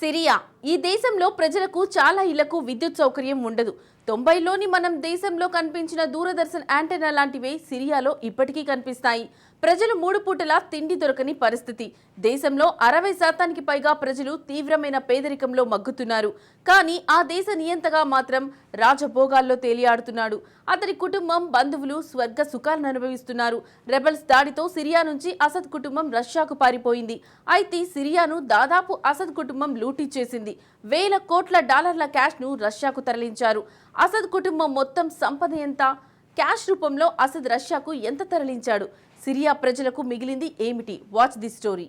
Syria ఈ దేశంలో ప్రజలకు చాలా ఇళ్లకు విద్యుత్ సౌకర్యం ఉండదు. 90లోని మనం దేశంలో కనిపించిన దూరదర్శన్ యాంటెన్నా లాంటివే సిరియాలో ఇప్పటికీ కనిపిస్తాయి. ప్రజలు 3 పూటలా తిండి దొరకని పరిస్థితి. దేశంలో 60% పైగా ప్రజలు తీవ్రమైన పేదరికంలో మగ్గుతున్నారు. కానీ ఆ దేశ నియంతగా మాత్రం రాజభోగాల్లో తేలియాడుతున్నాడు. అతని కుటుంబం, బంధువులు స్వర్గ సుఖాలను అనుభవిస్తున్నారు. రెబల్స్ దాడితో సిరియా నుంచి అసద్ కుటుంబం రష్యాకు పారిపోయింది. అయితే సిరియాను దాదాపు అసద్ కుటుంబం లూటీ చేసింది. వేల కోట్ల డాలర్ల క్యాష్ను రష్యాకు తరలించారు. అసద్ కుటుంబం మొత్తం సంపద ఎంత? క్యాష్ రూపంలో అసద్ రష్యాకు ఎంత తరలించాడు? సిరియా ప్రజలకు మిగిలింది ఏమిటి? Watch the story.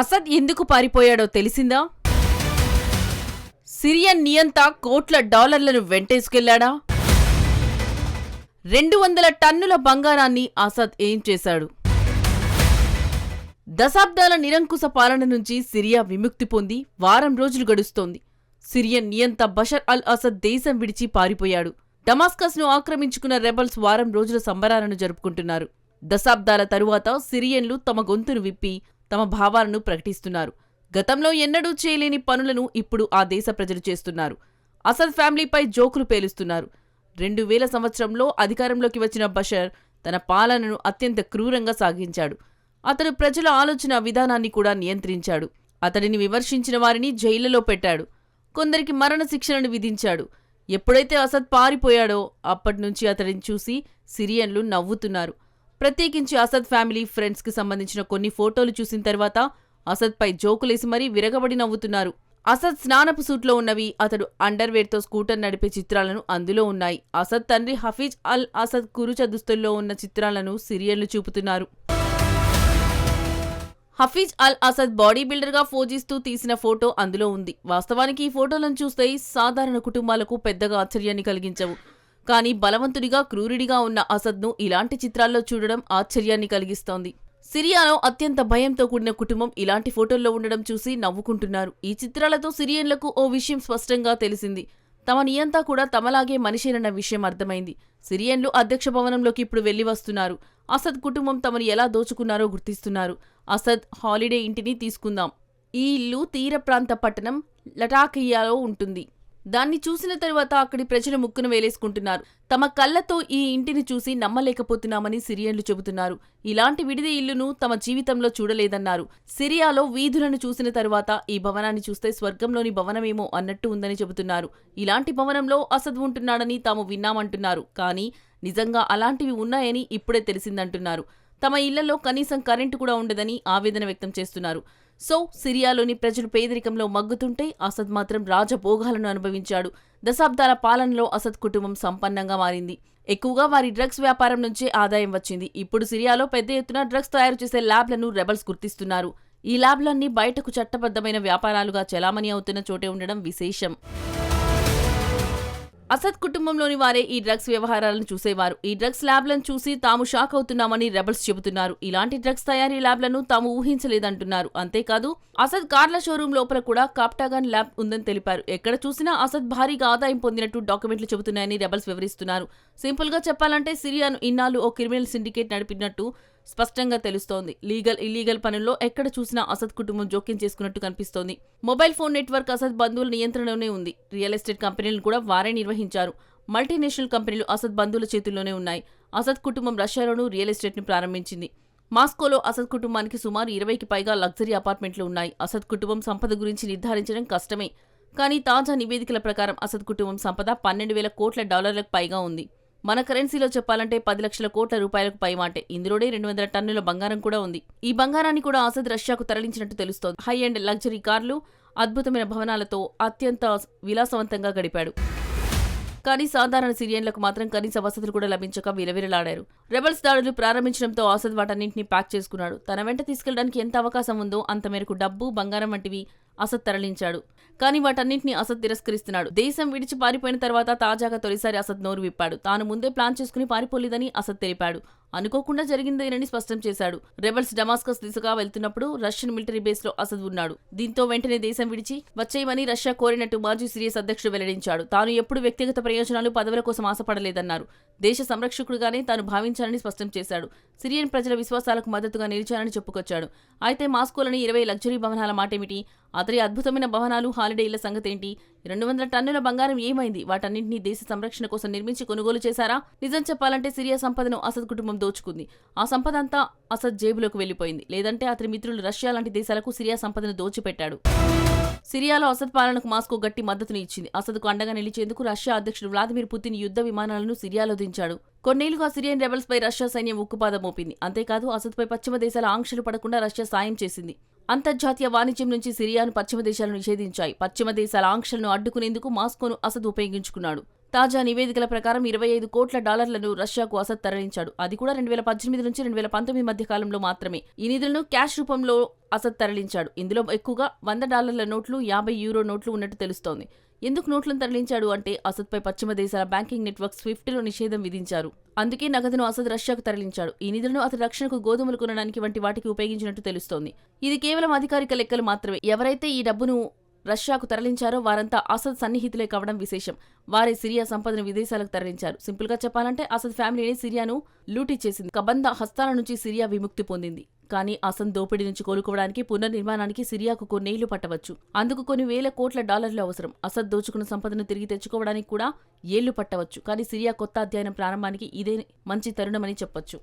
అసద్ ఎందుకు పారిపోయాడో తెలిసిందా? సిరియన్ నియంత కోట్ల డాలర్లను వెంటేసుకెళ్లాడా? 200 టన్నుల బంగారాన్ని అసద్ ఏం చేశాడు? దశాబ్దాల నిరంకుశ పాలన నుంచి సిరియా విముక్తి పొంది వారం రోజులు గడుస్తోంది. సిరియన్ నియంత బషర్ అల్ అసద్ దేశం విడిచి పారిపోయాడు. డమాస్కస్ ను ఆక్రమించుకున్న రెబల్స్ వారం రోజుల సంబరాలను జరుపుకుంటున్నారు. దశాబ్దాల తరువాత సిరియన్లు తమ గొంతును విప్పి తమ భావాలను ప్రకటిస్తున్నారు. గతంలో ఎన్నడూ చేయలేని పనులను ఇప్పుడు ఆ దేశ ప్రజలు చేస్తున్నారు. అసద్ ఫ్యామిలీపై జోకులు పేలుస్తున్నారు. 2000 సంవత్సరంలో అధికారంలోకి వచ్చిన బషర్ తన పాలనను అత్యంత క్రూరంగా సాగించాడు. అతడు ప్రజల ఆలోచన విధానాన్ని కూడా నియంత్రించాడు. అతడిని విమర్శించిన వారిని జైళ్లలో పెట్టాడు. కొందరికి మరణ శిక్షలను విధించాడు. ఎప్పుడైతే అసద్ పారిపోయాడో అప్పటినుంచి అతడిని చూసి సిరియన్లు నవ్వుతున్నారు. ప్రత్యేకించి అసద్ ఫ్యామిలీ, ఫ్రెండ్స్కి సంబంధించిన కొన్ని ఫోటోలు చూసిన తర్వాత అసద్పై జోకులేసి మరీ విరగబడి నవ్వుతున్నారు. అసద్ స్నానపు సూట్లో ఉన్నవి, అతడు అండర్వేర్తో స్కూటర్ నడిపే చిత్రాలను అందులో ఉన్నాయి. అసద్ తండ్రి హఫీజ్ అల్ అసద్ కురుచ దుస్తుల్లో ఉన్న చిత్రాలను సిరియన్లు చూపుతున్నారు. హఫీజ్ అల్ అసద్ బాడీ బిల్డర్గా పోజిస్తూ తీసిన ఫోటో అందులో ఉంది. వాస్తవానికి ఈ ఫోటోలను చూస్తే సాధారణ కుటుంబాలకు పెద్దగా ఆశ్చర్యాన్ని కలిగించవు. కానీ బలవంతుడిగా, క్రూరుడిగా ఉన్న అసద్ను ఇలాంటి చిత్రాల్లో చూడడం ఆశ్చర్యాన్ని కలిగిస్తోంది. సిరియాలో అత్యంత భయంతో కూడిన కుటుంబం ఇలాంటి ఫోటోల్లో ఉండడం చూసి నవ్వుకుంటున్నారు. ఈ చిత్రాలతో సిరియన్లకు ఓ విషయం స్పష్టంగా తెలిసింది. తమ నియంతా కూడా తమలాగే మనిషేనన్న విషయం అర్థమైంది. సిరియన్లు అధ్యక్ష భవనంలోకి ఇప్పుడు వెళ్లి వస్తున్నారు. అసద్ కుటుంబం తమను ఎలా దోచుకున్నారో గుర్తిస్తున్నారు. అసద్ హాలిడే ఇంటిని తీసుకుందాం. ఈ ఇల్లు తీర ప్రాంత పట్టణం లటాకియాలో ఉంటుంది. దాన్ని చూసిన తరువాత అక్కడి ప్రజలు ముక్కును వేలేసుకుంటున్నారు. తమ కళ్లతో ఈ ఇంటిని చూసి నమ్మలేకపోతున్నామని సిరియన్లు చెబుతున్నారు. ఇలాంటి విడిది ఇల్లును తమ జీవితంలో చూడలేదన్నారు. సిరియాలో వీధులను చూసిన తరువాత ఈ భవనాన్ని చూస్తే స్వర్గంలోని భవనమేమో అన్నట్టు ఉందని చెబుతున్నారు. ఇలాంటి భవనంలో అసద్ ఉంటున్నాడని తాము విన్నామంటున్నారు. కానీ నిజంగా అలాంటివి ఉన్నాయని ఇప్పుడే తెలిసిందంటున్నారు. తమ ఇళ్లలో కనీసం కరెంటు కూడా ఉండదని ఆవేదన వ్యక్తం చేస్తున్నారు. సో సిరియాలోని ప్రజలు పేదరికంలో మగ్గుతుంటే అసద్ మాత్రం రాజభోగాలను అనుభవించాడు. దశాబ్దాల పాలనలో అసద్ కుటుంబం సంపన్నంగా మారింది. ఎక్కువగా వారి డ్రగ్స్ వ్యాపారం నుంచే ఆదాయం వచ్చింది. ఇప్పుడు సిరియాలో పెద్ద ఎత్తున డ్రగ్స్ తయారు చేసే ల్యాబ్లను రెబల్స్ గుర్తిస్తున్నారు. ఈ ల్యాబ్లన్నీ బయటకు చట్టబద్ధమైన వ్యాపారాలుగా చెలామణి అవుతున్న చోటే ఉండడం విశేషం. అసద్ కుటుంబంలోని వారే ఈ డ్రగ్స్ వ్యవహారాలను చూసేవారు. ఈ డ్రగ్స్ ల్యాబ్లను చూసి తాము షాక్ అవుతున్నామని రెబల్స్ చెబుతున్నారు. ఇలాంటి డ్రగ్స్ తయారీ ల్యాబ్లను తాము ఊహించలేదంటున్నారు. అంతేకాదు అసద్ కార్ల షోరూం లోపల కూడా కాప్టాగాన్ ల్యాబ్ ఉందని తెలిపారు. ఎక్కడ చూసినా అసద్ భారీగా ఆదాయం పొందినట్టు డాక్యుమెంట్లు చెబుతున్నాయని రెబల్స్ వివరిస్తున్నారు. సింపుల్ గా చెప్పాలంటే సిరియాను ఇన్నాళ్లు ఓ క్రిమినల్ సిండికేట్ నడిపినట్టు స్పష్టంగా తెలుస్తోంది. లీగల్, ఇల్లీగల్ పనుల్లో ఎక్కడ చూసినా అసద్ కుటుంబం జోక్యం చేసుకున్నట్టు కనిపిస్తోంది. మొబైల్ ఫోన్ నెట్వర్క్ అసద్ బంధువుల నియంత్రణలోనే ఉంది. రియల్ ఎస్టేట్ కంపెనీలను కూడా వారే నిర్వహించారు. మల్టీనేషనల్ కంపెనీలు అసద్ బంధువుల చేతుల్లోనే ఉన్నాయి. అసద్ కుటుంబం రష్యాలోనూ రియల్ ఎస్టేట్ ని ప్రారంభించింది. మాస్కోలో అసద్ కుటుంబానికి సుమారు 20కి పైగా లగ్జరీ అపార్ట్మెంట్లు ఉన్నాయి. అసద్ కుటుంబం సంపద గురించి నిర్ధారించడం కష్టమే. కానీ తాజా నివేదికల ప్రకారం అసద్ కుటుంబం సంపద 12,000 కోట్ల డాలర్లకు పైగా ఉంది. మన కరెన్సీలో చెప్పాలంటే 10 లక్షల కోట్ల రూపాయలకు పైమాటే. ఇందులోనే 200 టన్నుల బంగారం కూడా ఉంది. ఈ బంగారాన్ని కూడా అసద్ రష్యాకు తరలించినట్టు తెలుస్తోంది. హై అండ్ లగ్జరీ కార్లు, అద్భుతమైన భవనాలతో అత్యంత విలాసవంతంగా గడిపాడు. కానీ సాధారణ సిరియన్లకు మాత్రం కనీస వసతులు కూడా లభించక విలవిలలాడారు. రెబల్స్ దాడులు ప్రారంభించడంతో అసద్ వాటన్నింటినీ ప్యాక్ చేసుకున్నాడు. తన వెంట తీసుకెళ్లడానికి ఎంత అవకాశం ఉందో అంత మేరకు డబ్బు, బంగారం వంటివి అసద్ తరలించాడు. కానీ వాటన్నింటినీ అసద్ తిరస్కరిస్తున్నాడు. దేశం విడిచి పారిపోయిన తర్వాత తాజాగా తొలిసారి అసద్ నోరు విప్పాడు. తాను ముందే ప్లాన్ చేసుకుని పారిపోలేదని అసద్ తెలిపాడు. అనుకోకుండా జరిగిందేనని స్పష్టం చేశాడు. రెబల్స్ డమాస్కస్ దిశగా వెళ్తున్నప్పుడు రష్యన్ మిలిటరీ బేస్ లో అసద్ ఉన్నాడు. దీంతో వెంటనే దేశం విడిచి వచ్చేయమని రష్యా కోరినట్టు మాజీ సిరియస్ అధ్యక్షుడు వెల్లడించాడు. తాను ఎప్పుడు వ్యక్తిగత ప్రయోజనాలు, పదవుల కోసం ఆశపడలేదన్నారు. దేశ సంరక్షకుడిగానే తాను భావించాలని స్పష్టం చేశాడు. సిరియన్ ప్రజల విశ్వాసాలకు మద్దతుగా నిలిచానని చెప్పుకొచ్చాడు. అయితే మాస్కోలోని 20 లగ్జరీ భవనాల మాటేమిటి? అతడి అద్భుతమైన భవనాలు, హాలిడే ఇళ్ల సంగతేంటి? 200 టన్నుల బంగారం ఏమైంది? వాటన్నింటినీ దేశ సంరక్షణ కోసం నిర్మించి కొనుగోలు చేశారా? నిజం చెప్పాలంటే సిరియా సంపదను అసద్ కుటుంబం దోచుకుంది. ఆ సంపద అంతా అసద్ జేబులోకి వెళ్లిపోయింది. లేదంటే అతని మిత్రులు రష్యా లాంటి దేశాలకు సిరియా సంపదను దోచిపెట్టాడు. సిరియాలో అసద్ పాలనకు మాస్కో గట్టి మద్దతుని ఇచ్చింది. అసద్కు అండగా నిలిచేందుకు రష్యా అధ్యక్షుడు వ్లాదిమిర్ పుతిన్ యుద్ధ విమానాలను సిరియాలో దించాడు. కొన్నేళ్లుగా సిరియన్ రెబల్స్ పై రష్యా సైన్యం ఉక్కుపాదం మోపింది. అంతేకాదు అసద్పై పశ్చిమ దేశాల ఆంక్షలు పడకుండా రష్యా సాయం చేసింది. అంతర్జాతీయ వాణిజ్యం నుంచి సిరియాను పశ్చిమ దేశాలు నిషేధించాయి. పశ్చిమ దేశాల ఆంక్షలను అడ్డుకునేందుకు మాస్కోను అసద్ ఉపయోగించుకున్నాడు. తాజా నివేదికల ప్రకారం $25 కోట్ల రష్యాకు అసద్ తరలించాడు. అది కూడా 2018 నుంచి 2019 మధ్య కాలంలో మాత్రమే. ఈ నిధులను క్యాష్ రూపంలో అసద్ తరలించాడు. ఇందులో ఎక్కువగా $100 నోట్లు, €50 నోట్లు ఉన్నట్టు తెలుస్తోంది. ఎందుకు నోట్లను తరలించాడు అంటే అసద్పై పశ్చిమ దేశాల బ్యాంకింగ్ నెట్వర్క్ స్విఫ్ట్లో నిషేధం విధించారు. అందుకే నగదును అసద్ రష్యాకు తరలించాడు. ఈ నిధులను అతని రక్షణకు గోధుమలు కొనడానికి వంటి వాటికి ఉపయోగించినట్టు తెలుస్తోంది. ఇది కేవలం అధికారిక లెక్కలు మాత్రమే. ఎవరైతే ఈ డబ్బును రష్యాకు తరలించారో వారంతా అసద్ సన్నిహితులే కావడం విశేషం. వారే సిరియా సంపదను విదేశాలకు తరలించారు. సింపుల్ గా చెప్పాలంటే అసద్ ఫ్యామిలీని సిరియాను లూటీ చేసింది. కబంద హస్తాల నుంచి సిరియా విముక్తి పొందింది. కానీ అసద్ దోపిడీ నుంచి కోలుకోవడానికి, పునర్నిర్మాణానికి సిరియాకు కొన్నేళ్లు పట్టవచ్చు. అందుకు కొన్ని వేల కోట్ల డాలర్లు అవసరం. అసద్ దోచుకున్న సంపదను తిరిగి తెచ్చుకోవడానికి కూడా ఏళ్లు పట్టవచ్చు. కానీ సిరియా కొత్త అధ్యయనం ప్రారంభానికి ఇదే మంచి తరుణమని చెప్పొచ్చు.